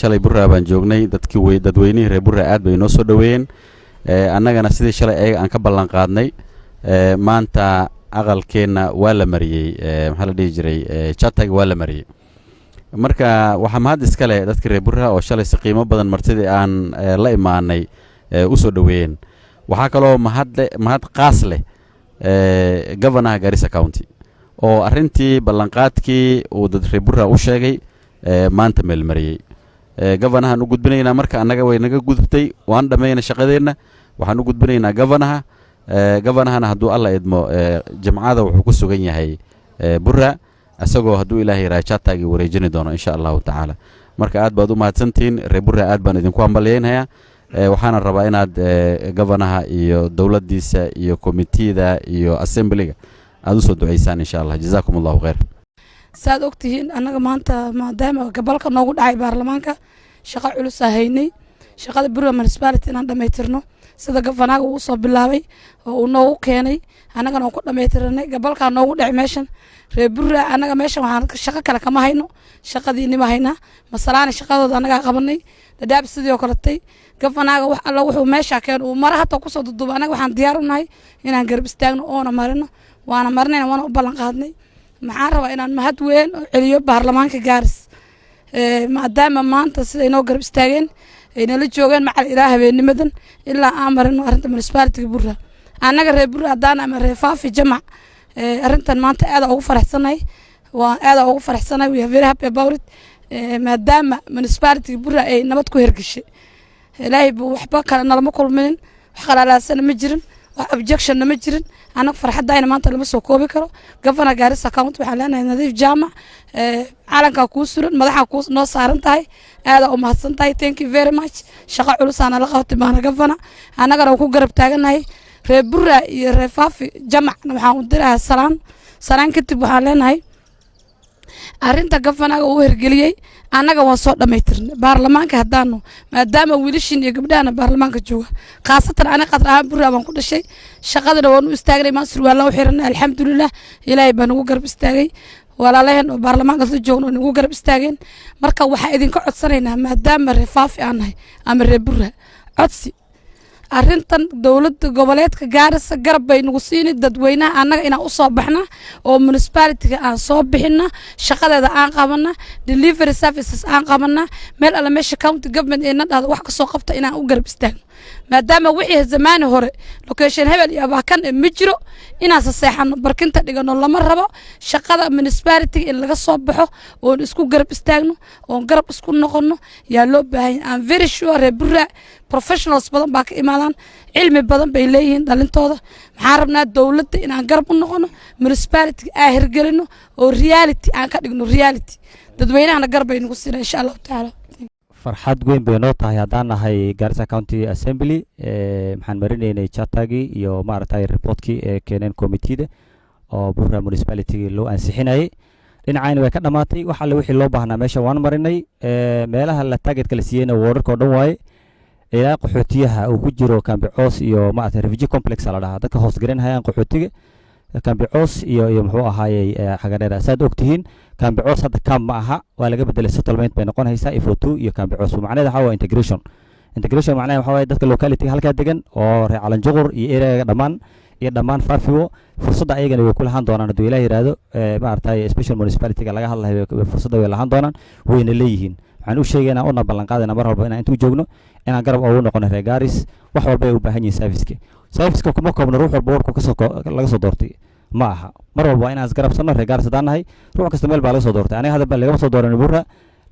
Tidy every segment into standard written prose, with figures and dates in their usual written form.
shalay burra baan joognay dadkii dadweynihii reer burra aad bay noo soo dhaweeyeen annagana sidii shalay ayaga aan ka ballan qaadnay maanta aqalkeena waa la mariyay maxaa la dhihi jiray chatag waa la mariyay marka waxa mahad iskale dadkii reer burra oo shalay si qiimo badan martidii aan la imaanay u soo dhaweeyeen waxa kaloo mahad qaas leh governor Garissa County oo arrintii ballanqaadkii uu dad reer burra u sheegay maanta meel mariyay governahan u gudbinaynaa marka annaga way naga gudubtay waan dhameeyna shaqadeena waxaan u gudbinaynaa governahana hadduu alla idmo jamcada wuxuu ku sugan yahay burra asagoo hadduu ilaahay raajataagi wareejini doono insha allahu tacaala marka aad baad u mahadsantihiin reer burra aad baan idinku hambalyeynhayaa waxaana rabaa inaad governaha iyo dowladdiisa iyo komitida iyo assemblyga aad u soo duceysaan insha allah jazaakum allahu khayr saad ogtihiin annaga maanta maadaama gobolka noogu dhacay baarlamaanka shaqo culus ahaynay shaqada burra municipality inaan dhammaytirno sida governaga uu soo bilaabay oo uu noogu keenay annagana ku dhammaytirnay gobolka noogu dhacay meeshan reer burra annaga meeshan waxaan shaqo kale kama hayno shaqadiinima haynaa masalaana shaqadooda annaga qabanay dadaab sidoo kaleetay governaga wax alla wuxuu meesha keen uu mara hata ku soo duduba annaga waxaan diyaar u nahay inaan garab istaagno oo marino waana marnayna waana u ballan qaadnay maxaan rabaa inaan mahad weyn oo celiyo baarlamaanka Gaaris maadaama maanta sida inoo garab istaageen ayna la joogeen macal ilaa habeennimadan ilaa aan marino arrinta municipality burra annaga reer burra hadaan ama reer faafi jamac arrintan maanta aad ugu faraxsanahay we are very happy about it maadaama municipality burra ay nabad ku hergashay ilaahay buu waxba kale nalama kulmin wax qalalaasana ma jirin wax objection ma jirin anaga farxadayna maanta lama soo koobi karo governor Garissa County waxaan leenahay nadiif jaamac caalanka ku suran madaxa ku noo saaran tahay aad u mahadsan tahay thank you very much shaqo culus aan la qabtay baan governor anagana ku garab taaganahay reer burra iyo reer faafi jaamac waxaan u diraa salaan kadib waxaan leenahay arrinta governaga uu hirgeliyay annaga waan soo dhammaytirnay baarlamaanka hadaano maadaama wiilashin iyo gabdhaha baarlamaanka jooga qaasatan anaga qadraan burra baan ku dhashay shaqadana waan u istaagnay maasur waa la xiranay alxamdulillah ilaahay baan ugu garab istaagay walaalaheen oo baarlamaanka soo joogno ugu garab istaageen marka waxa idinka codsanaynaa maadaama reer faafi aan nahay ama reer burra codsi arrintan dawladda goboleedka Garissa garab bay nagu siinay dadweynaha annaga inaan u soo baxna oo municipality-ga aan soo bixina shaqadeeda aan qabana delivery services aan qabana meel alla meesha county government ee nadada wax ka soo qabta inaan u garab istaagno maadaama wixii zamaani hore location hebel iyo baakan ma jiro inaan saxeexano barkinta dhigano lama rabo shaqada municipality in laga soo baxo oo isku garab istaagno oo garab isku noqono yaa loo baahan I'm very sure reer burra professionals badan baa ka imaadaan cilmi badan bay leeyihiin dhalintooda maxaan rabnaa dawladda inaan garab u noqono municipality aan hirgelino oo reality aan ka dhigno reality dadweynahana garab bay nagu siinaa insha Allah taala farxad weyn bay noo tahay haddaan nahay Garissa County Assembly maxaan marinaynay chatagi iyo maaragtay reportkii ee keeneen committee oo burra municipality loo ansixinayay dhinacayna way ka dhamaatay wax alle wixii loo baahnaa meesha waan marinay meelaha la target kala siiyayna wararka oo dhan waaye ilaa qaxootiyaha uu ku jiro Kambicoos iyo maaragtay refugee complex la dhahaa dadka hoos garan hayaan qaxootiga Kambicoos iyo muxuu ahaayay xaganeeda saad ogtihiin Kambicoos hadda kam ma aha waa laga bedelay settlement bay noqonaysaa Ifo2 iyo Kambicoos macnaheedu waxa waa integration macnaheedu waxa waa dadka locality halka degan oo reer Calan Juqur iyo area dhamaan Faafiwo fursadda ayagana way ku lahaan doonaan haddii Ilaahay yiraahdo maaragtay special municipality-ga laga hadlayo fursadda way lahaan doonaan wayna leeyihiin waxaan u sheegaynaa una ballan qaadayna mar walba inaan intuu joogno inaan garab ugu noqono reer Gaaris wax walba ay u baahan yihiin service-ka kuma koobno ruux walba warku laga soo doortay ma aha mar walba inaan isgarabsano reer Gaaris hadaan nahay ruux kasta meel baa laga soo doortay aniga hadda laga soo dooran burra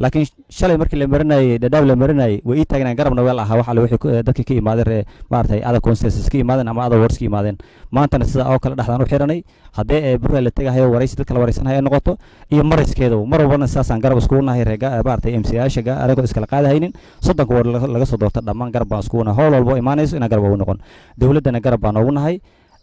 laakiin shalay markii la marinay dadaab la marinay way taagnaan garabna weel aha waxa la wixii dadka ka imaadeen maartay ada consensus ka imaadeen ama ada words ka imaadeen maantana sida oo kala dhaxdan u xiranay hadee burra la tagayo waraysi dadka la waraysanaya noqoto iyo mariskeedu mar walba saasaan garab isku nahay reega maartay MCA-shaga aragoo iskala qaadahaynin soddonka war laga soo doorta dhamaan garab baan isku nahay howl walba imaanayso inaan garab ugu noqon dawladana garab baan ugu nahay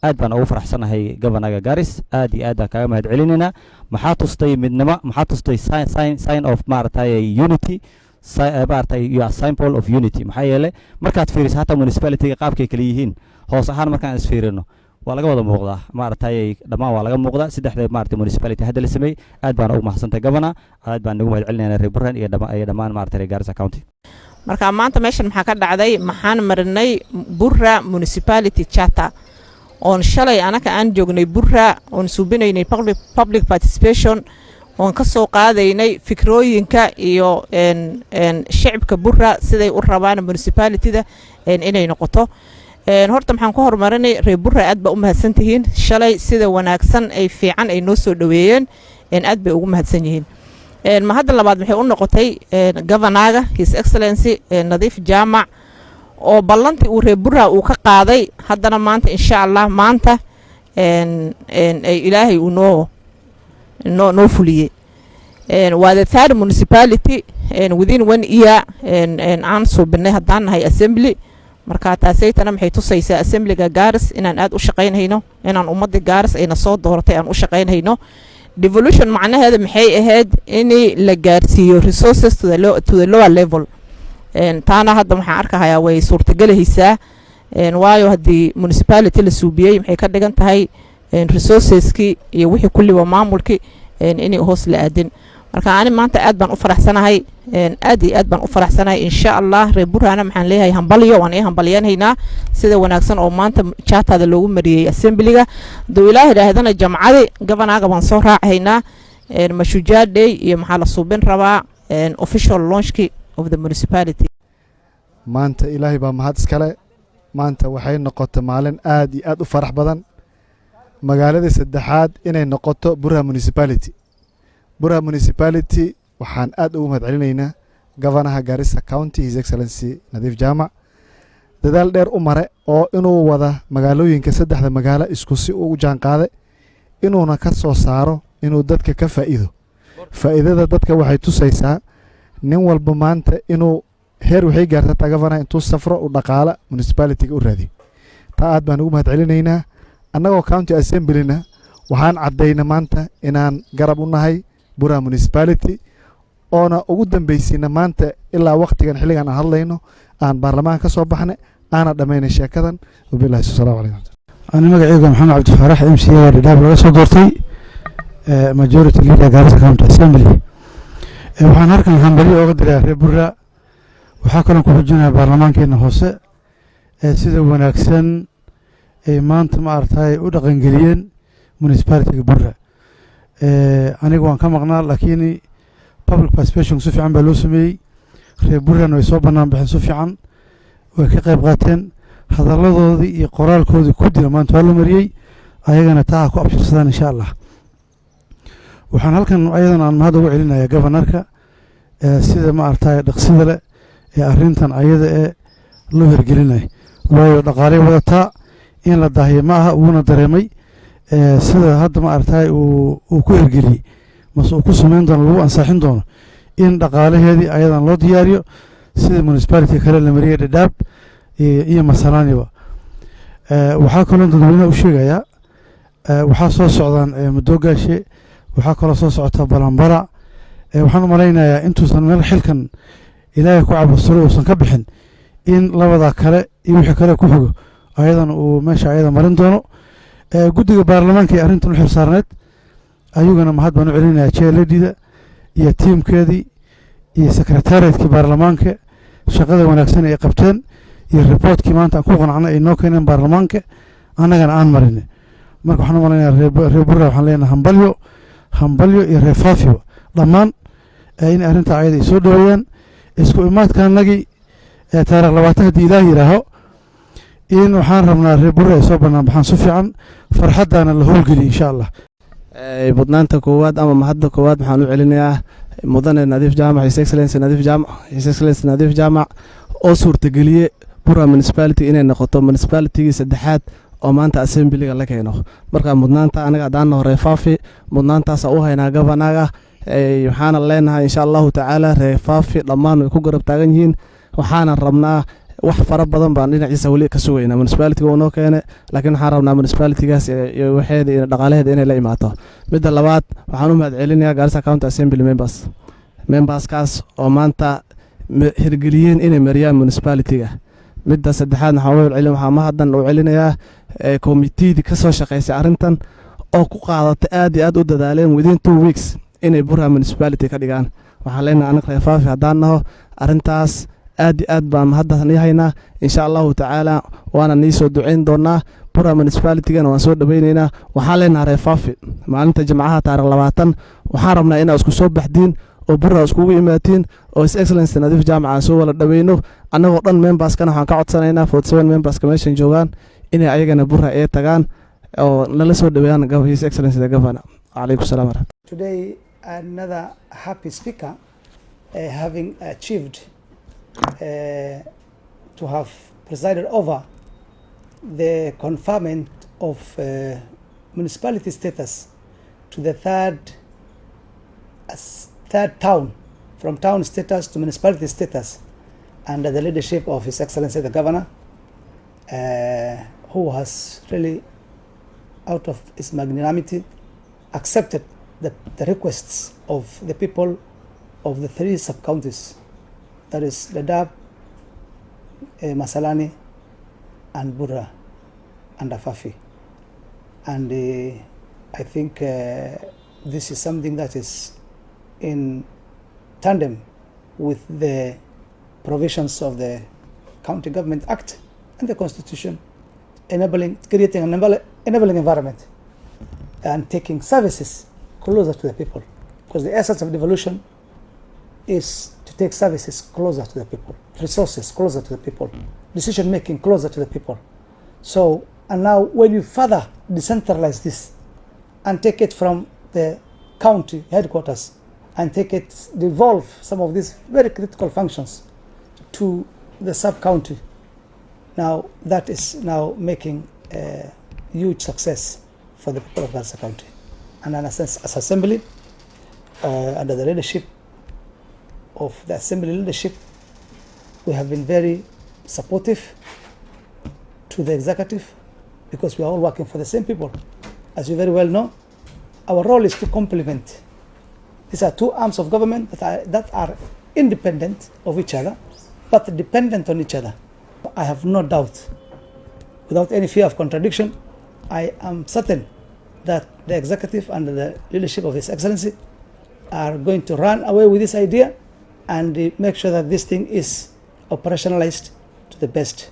aad baan ugu faraxsanahay governaga Gaaris aad iyo aad kaaga mahad celinayna maxaa tustay midnimo maxaa tustay sign of maartay unity maartay you are symbol of unity maxaa yeelay markaad fiiriso hata municipality qaabkay kala yihiin hoos ahaan markaan isfiirino waa laga wada muuqdaa maaragtay dhammaan waa laga muuqdaa saddexda maaragtay municipality hadda la sameeyey aad baan ugu mahadsantahay governor aad baan ugu mahadcelinaynaa reer Burhan iyo dhammaan maaragtay Garissa County marka maanta meeshan maxaa ka dhacday maxaan marinay Burra municipality charter on shalay anaka aan joognay Burra on suubinaynay public participation on ka soo qaadaynay fikrooyinka iyo shacabka Burra siday u rabaan municipality-da inay noqoto horta maxaan ku horumarinay reer Burra aad ba u mahadsantihiin shalay sida wanaagsan ay fiican ay noo soo dhaweeyeen aad bay ugu mahadsan yihiin ma hadda labaad maxay u noqotay governaga his excellency Nadiif Jaamac oo ballantii uu reer Burra uu ka qaaday haddana maanta insha Allah maanta ay ilaahay uu noo fuliyay waa the third municipality within 1 year aan soo binay haddaan nahay assembly marka taasaytana maxay tusaysaa assemblyga Garissa inaan aad u shaqaynayno inaan ummadda Garissa ayna soo dooratay aan u shaqaynayno devolution macnaheedu maxay ahayd in la gaarsiiyo resources to the lower level taana hadda waxaan arkayaa way suurtagelaysaa waayo hadii municipality la suubiyay maxay ka dhigan tahay resourceski iyo wixii kulliba maamulki inay hoos la aadin marka aan maanta aad baan u faraxsanahay aad baan u faraxsanahay insha Allah reer Burhana maxaan leeyahay hambalyo waan hambalyaanaynaa sida wanaagsan oo maanta charter loogu mariyay assemblyga dawladaha ilaahdana jamcada governaga waan soo raacaynaa Mashujaa Day iyo maxaa la suubin rabaa official launchki of the municipality maanta ilaahay baa mahad iskale maanta waxay noqotay maalin aad iyo aad u farax badan magaalada saddexaad inay noqoto Burra municipality waxaan aad ugu mahadcelinaynaa governaha Garissa County his excellency Nadiif Jaamac dadaal dheer u mare oo inuu wada magaalooyinka saddexda magaalo isku si ugu jaan qaaday inuuna ka soo saaro inuu dadka ka faa'iidada dadka waxay tusaysaa nin walba maanta inuu heer waxay gaartaa governaha intuu safro u dhaqaala municipality-ga u raadiyo taa aad baan ugu mahadcelinaynaa annagoo county assembly-na waxaan caddaynaa maanta inaan garab u nahay Burra municipality oona ugu dambeysina maanta ilaa waqtigan xilligan aan hadlayno aan baarlamaanka ka soo baxnay aana dhamaynay sheekadan wabillahi sallallahu alayhi wasallam أنا مقعد محمد عبد الفارح MCA وداب لغا soo doortay majority leader Garissa County Assembly waxaan halkan hambalyo uga diray reer Burra waxa kale ku xujinaa baarlamaankeena hoose sida wanaagsan ay maanta ma artay u dhaqan galiyeen municipality Burra aniga waan ka maqnaa laakiin public participation si fiican baa loo sameeyay reer Burra way soo banaan bixin si fiican way ka qayb qaateen hadaladoodii iyo qoraalkoodii ku dira maanta waa la mariyay ayagana taa ku abshirsadaan insha Allah waxaan halkan ayadana aan mahad ugu celinayaa governorka sida ma artay dhaqsida leh ee arrintan ayada ee loo hirgelinay waayo dhaqaale wadataa in la daahiyo ma aha uuna dareemay sida hadda ma artay uu ku hirgeliyay mas'uul ku sameyn doono lagu ansixin doono in dhaqaalaheedii ayadan loo diyaariyo sida municipality kale la mariyay Dadaab iyo Masalaaniba waxaa kaloo dadweynaha u sheegayaa waxaa soo socdaan Madoogaashe waxaa kaloo soo socota Balambara waxaan u malaynayaa intuusan meel xilkan ilaahay ku cabsado uusan ka bixin in labada kale iyo wixii kale ku xigo ayadan uu meesha ayada marin doono guddiga baarlamaanka ee arrintan u xilsaarneed ayaguna mahad baan u celinayaa jeeladida iyo tiimkeedii iyo secretariatkii baarlamaanka shaqada wanaagsan ay qabteen iyo reportkii maanta aan ku qanacnay ay noo keeneen baarlamaanka annagana aan marin marka waxaan u malaynayaa reer Burra waxaan leenahay hambalyo iyo reer Faafiyo dhammaan in arrinta ayada ay soo dhaweeyaan isku imaadkaanagii taariikh 20 hadii ilaahay yiraaho in waxaan rabnaa reer Burra ay soo banaan baxaan si fiican farxadana la howlgeli insha Allah mudnaanta koowaad ama mahadda koowaad waxaan u celinayaa mudane Nadiif Jaamac his excellency Nadiif Jaamac oo suurtageliyay Burra municipality inay noqoto municipality saddexaad oo maanta assembly-ga la keeno marka mudnaanta anaga hadaan hore Faafi mudnaantaas u haynaa governaga waxaana leenahay insha Allah taala reer Faafi dhammaan way ku garab taagan yihiin waxaana rabnaa wax fara badan baan dhinaciisa wali ka sugaynaa municipality-ga oo noo keenay laakiin waxaan rabnaa municipality-gaas iyo waxeeda iyo dhaqaalaheeda inay la imaato midda labaad waxaan u mahadcelinayaa Garissa County Assembly members kaas oo maanta hirgeliyeen inay mariyaan municipality-ga midda saddexaad waxaa mahaddan u celinayaa committeedii ka soo shaqaysay arrintan oo ku qaadatay aad iyo aad u dadaaleen within 2 weeks inay Burra municipality ka dhigaan. waxaan leenahay anaga reer Faafi haddaan naho arrintaas aad iyo aad baan mahaddan haynaa insha Allahu tacaala waana nii soo duceyn doonaa. Burra municipality-gana waan soo dhaweynaynaa. waxaan leenahay reer Faafi maalinta Jimcaha taariikh 20 waxaan rabnaa inaad isku soo baxdiin oo Burra iskugu imaatiin oo His Excellency Nadiif Jaamac aan soo wada dhaweyno. annagoo dhan memberskana waxaan ka codsanaynaa 47 memberska meeshan joogaan inay ayagana Burra ee tagaan oo nala soo dhaweeyaan His Excellency the Governor. Alaykum salaam. Today another happy speaker having achieved to have presided over the conferment of municipality status to the third town, from town status to municipality status, under the leadership of His Excellency the Governor, who has really, out of his magnanimity, accepted the requests of the people of the 3 sub-counties, that is Dadaab, Masalani, and Burra, and Afafi. And I think this is something that is in tandem with the provisions of the County Government Act and the Constitution, creating an enabling environment and taking services closer to the people, because the essence of devolution is to take services closer to the people, resources closer to the people, decision making closer to the people. So, and now when you further decentralize this and take it from the county headquarters and devolve some of these very critical functions to the sub-county, now that is now making a huge success for the people of Garissa County. And as Assembly, under the leadership of the Assembly leadership, we have been very supportive to the executive, because we are all working for the same people. As you very well know, our role is to complement. These are 2 arms of government that are independent of each other, but dependent on each other. I have no doubt, without any fear of contradiction, I am certain that the executive under the leadership of His Excellency are going to run away with this idea and make sure that this thing is operationalized to the best.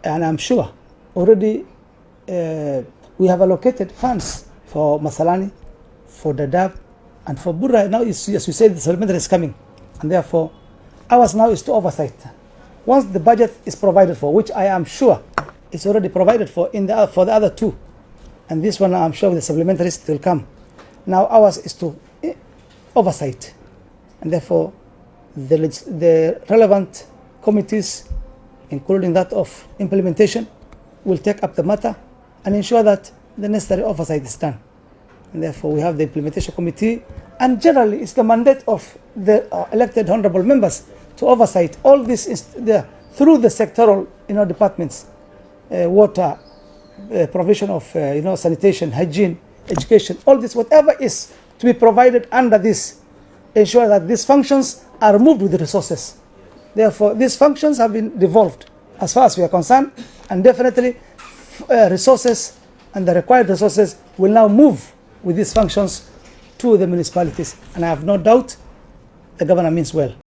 And I'm sure already we have allocated funds for Masalani, for Dadaab, and for Burra. Now, as we said, the supplementary is coming, and therefore ours now is to oversight. Once the budget is provided for, which I am sure is already provided for for the other 2, and this one I'm sure the supplementaries will come. Now ours is to oversight, and therefore the relevant committees, including that of implementation, will take up the matter and ensure that the necessary oversight is done. And therefore we have the implementation committee, and generally it's the mandate of the elected honorable members to oversight all this through the sectoral departments, water, provision of sanitation, hygiene, education, all this, whatever is to be provided under this, ensure that these functions are moved with the resources. Therefore, these functions have been devolved as far as we are concerned, and definitely resources and the required resources will now move with these functions to the municipalities. And I have no doubt the governor means well.